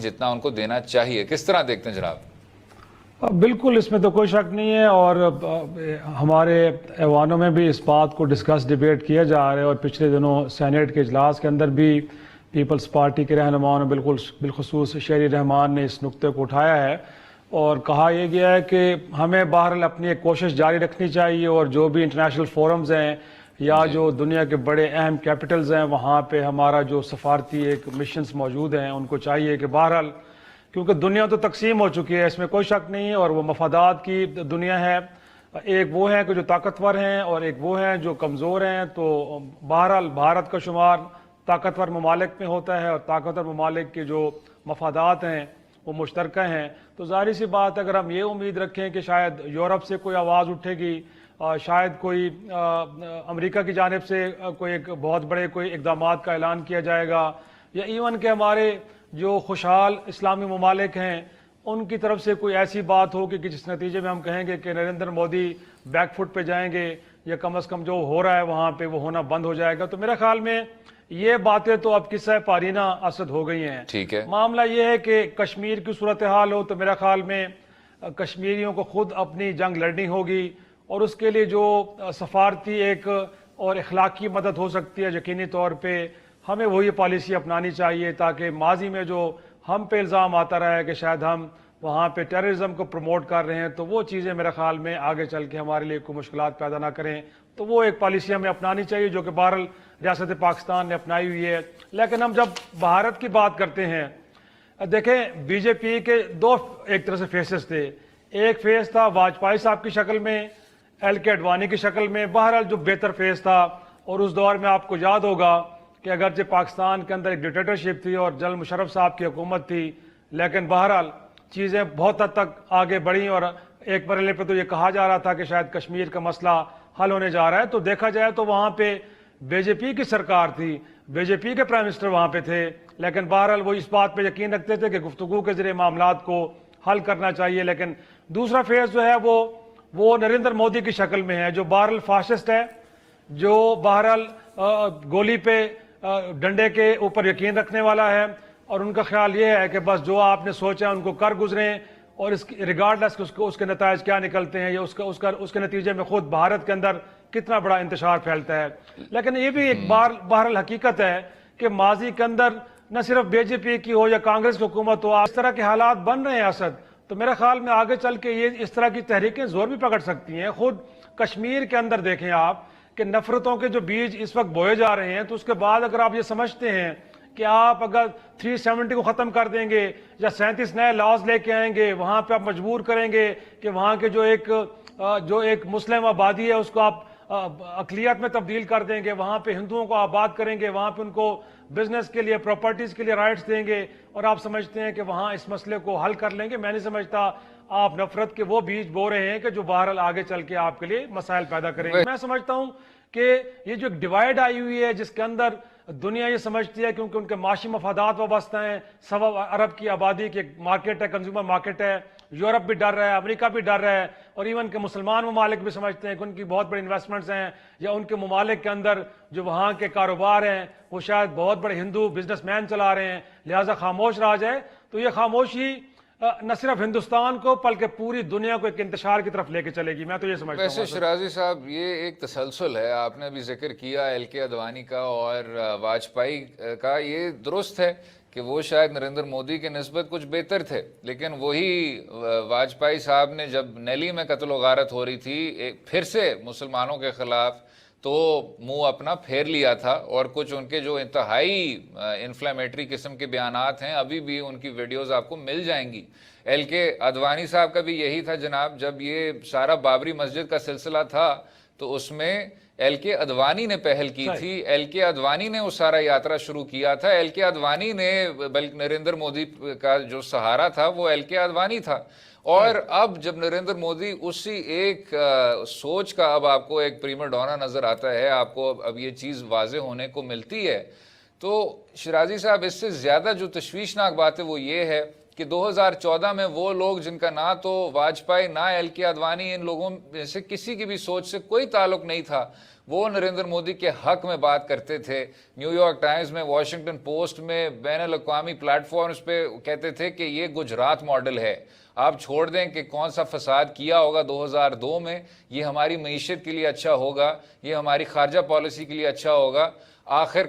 جتنا ان کو دینا چاہیے. کس طرح دیکھتے ہیں جناب؟ بالکل اس میں تو کوئی شک نہیں ہے، اور ہمارے ایوانوں میں بھی اس بات کو ڈبیٹ کیا جا رہا ہے، اور پچھلے دنوں سینیٹ کے اجلاس کے اندر بھی پیپلز پارٹی کے رہنماؤں نے بالخصوص شہری رحمان نے اس نقطے کو اٹھایا ہے، اور کہا یہ گیا ہے کہ ہمیں بہرحال اپنی ایک کوشش جاری رکھنی چاہیے، اور جو بھی انٹرنیشنل فورمز ہیں یا جو دنیا کے بڑے اہم کیپٹلز ہیں وہاں پہ ہمارا جو سفارتی ایک مشنز موجود ہیں ان کو چاہیے کہ بہرحال، کیونکہ دنیا تو تقسیم ہو چکی ہے، اس میں کوئی شک نہیں، اور وہ مفادات کی دنیا ہے. ایک وہ ہیں کہ جو طاقتور ہیں اور ایک وہ ہیں جو کمزور ہیں. تو بہرحال بھارت کا شمار طاقتور ممالک میں ہوتا ہے، اور طاقتور ممالک کے جو مفادات ہیں وہ مشترکہ ہیں. تو ظاہر سی بات اگر ہم یہ امید رکھیں کہ شاید یورپ سے کوئی آواز اٹھے گی، شاید کوئی امریکہ کی جانب سے کوئی ایک بہت بڑے کوئی اقدامات کا اعلان کیا جائے گا، یا ایون کہ ہمارے جو خوشحال اسلامی ممالک ہیں ان کی طرف سے کوئی ایسی بات ہوگی کہ جس نتیجے میں ہم کہیں گے کہ نریندر مودی بیک فٹ پہ جائیں گے، یا کم از کم جو ہو رہا ہے وہاں پہ وہ ہونا بند ہو جائے گا. تو میرے خیال میں یہ باتیں تو اب قصہ پارینہ اسد ہو گئی ہیں. ٹھیک ہے. معاملہ یہ ہے کہ کشمیر کی صورتحال ہو تو میرے خیال میں کشمیریوں کو خود اپنی جنگ لڑنی ہوگی، اور اس کے لیے جو سفارتی ایک اور اخلاقی مدد ہو سکتی ہے یقینی طور پہ ہمیں وہی پالیسی اپنانی چاہیے، تاکہ ماضی میں جو ہم پہ الزام آتا رہا ہے کہ شاید ہم وہاں پہ ٹیررزم کو پروموٹ کر رہے ہیں، تو وہ چیزیں میرے خیال میں آگے چل کے ہمارے لیے کوئی مشکلات پیدا نہ کریں. تو وہ ایک پالیسی ہمیں اپنانی چاہیے جو کہ بہرحال ریاست پاکستان نے اپنائی ہوئی ہے. لیکن ہم جب بھارت کی بات کرتے ہیں، دیکھیں بی جے پی کے دو ایک طرح سے فیسز تھے. ایک فیس تھا واجپئی صاحب کی شکل میں، ایل کے اڈوانی کی شکل میں، بہرحال جو بہتر فیس تھا. اور اس دور میں آپ کو یاد ہوگا کہ اگرچہ پاکستان کے اندر ایک ڈکٹیٹرشپ تھی اور جنرل مشرف صاحب کی حکومت تھی، لیکن بہرحال چیزیں بہت حد تک آگے بڑھیں، اور ایک مرحلے پہ تو یہ کہا جا رہا تھا کہ شاید کشمیر کا مسئلہ حل ہونے جا رہا ہے. تو دیکھا جائے تو وہاں پہ بی جے پی کی سرکار تھی، بی جے پی کے پرائم منسٹر وہاں پہ تھے، لیکن بہرحال وہ اس بات پہ یقین رکھتے تھے کہ گفتگو کے ذریعے معاملات کو حل کرنا چاہیے. لیکن دوسرا فیز جو ہے وہ نریندر مودی کی شکل میں ہے، جو بہرحال فاشسٹ ہے، جو بہرحال گولی پہ ڈنڈے کے اوپر یقین رکھنے والا ہے، اور ان کا خیال یہ ہے کہ بس جو آپ نے سوچا ان کو کر گزریں، اور اس ریگارڈلیس اس کے نتائج کیا نکلتے ہیں، یا اس کے نتیجے میں خود بھارت کے اندر کتنا بڑا انتشار پھیلتا ہے. لیکن یہ بھی ایک بہرحال حقیقت ہے کہ ماضی کے اندر نہ صرف بی جے پی کی ہو یا کانگریس کی حکومت ہو، اس طرح کے حالات بن رہے ہیں اسد. تو میرے خیال میں آگے چل کے یہ اس طرح کی تحریکیں زور بھی پکڑ سکتی ہیں. خود کشمیر کے اندر دیکھیں آپ کہ نفرتوں کے جو بیج اس وقت بوئے جا رہے ہیں، تو اس کے بعد اگر آپ یہ سمجھتے ہیں کہ آپ اگر 370 کو ختم کر دیں گے یا 37 نئے لاز لے کے آئیں گے، وہاں پہ آپ مجبور کریں گے کہ وہاں کے جو ایک مسلم آبادی ہے اس کو آپ اقلیت میں تبدیل کر دیں گے، وہاں پہ ہندوؤں کو آباد کریں گے، وہاں پہ ان کو بزنس کے لیے پراپرٹیز کے لیے رائٹس دیں گے، اور آپ سمجھتے ہیں کہ وہاں اس مسئلے کو حل کر لیں گے. میں نہیں سمجھتا. آپ نفرت کے وہ بیج بو رہے ہیں کہ جو بہرحال آگے چل کے آپ کے لیے مسائل پیدا کریں گے. میں سمجھتا ہوں کہ یہ جو ایک ڈیوائیڈ آئی ہوئی ہے جس کے اندر دنیا یہ سمجھتی ہے کیونکہ ان کے معاشی مفادات وابستہ ہیں، 1.25 ارب کی آبادی کی ایک مارکیٹ ہے، کنزیومر مارکیٹ ہے. یورپ بھی ڈر رہا ہے، امریکہ بھی ڈر رہا ہے، اور ایون کہ مسلمان ممالک بھی سمجھتے ہیں کہ ان کی بہت بڑی انویسٹمنٹس ہیں، یا ان کے ممالک کے اندر جو وہاں کے کاروبار ہیں وہ شاید بہت بڑے ہندو بزنس مین چلا رہے ہیں، لہٰذا خاموش رہا جائے. تو یہ خاموشی نہ صرف ہندوستان کو بلکہ پوری دنیا کو ایک انتشار کی طرف لے کے چلے گی. میں تو یہ سمجھتا ہوں. ویسے شیرازی صاحب یہ ایک تسلسل ہے، آپ نے بھی ذکر کیا ایل کے اڈوانی کا اور واجپئی کا. یہ درست ہے کہ وہ شاید نریندر مودی کے نسبت کچھ بہتر تھے، لیکن وہی واجپئی صاحب نے جب نیلی میں قتل و غارت ہو رہی تھی پھر سے مسلمانوں کے خلاف، تو منہ اپنا پھیر لیا تھا، اور کچھ ان کے جو انتہائی انفلیمیٹری قسم کے بیانات ہیں ابھی بھی ان کی ویڈیوز آپ کو مل جائیں گی. ایل کے اڈوانی صاحب کا بھی یہی تھا جناب. جب یہ سارا بابری مسجد کا سلسلہ تھا تو اس میں ایل کے اڈوانی نے پہل کی تھی، ایل کے اڈوانی نے وہ سارا یاترا شروع کیا تھا، ایل کے اڈوانی نے، بلکہ نریندر مودی کا جو سہارا تھا وہ ایل کے اڈوانی تھا. اور اب جب نریندر مودی اسی ایک سوچ کا اب آپ کو ایک پریما ڈونا نظر آتا ہے، آپ کو اب یہ چیز واضح ہونے کو ملتی ہے، تو شیرازی صاحب اس سے زیادہ جو تشویشناک بات ہے وہ یہ ہے کہ 2014 میں وہ لوگ جن کا نہ تو واجپئی نہ ایل کے اڈوانی، ان لوگوں میں سے کسی کی بھی سوچ سے کوئی تعلق نہیں تھا، وہ نریندر مودی کے حق میں بات کرتے تھے. نیو یارک ٹائمز میں, واشنگٹن پوسٹ میں, بین الاقوامی پلیٹ فارمز پہ کہتے تھے کہ یہ گجرات ماڈل ہے. آپ چھوڑ دیں کہ کون سا فساد کیا ہوگا 2002 میں, یہ ہماری معیشت کے لیے اچھا ہوگا, یہ ہماری خارجہ پالیسی کے لیے اچھا ہوگا. آخر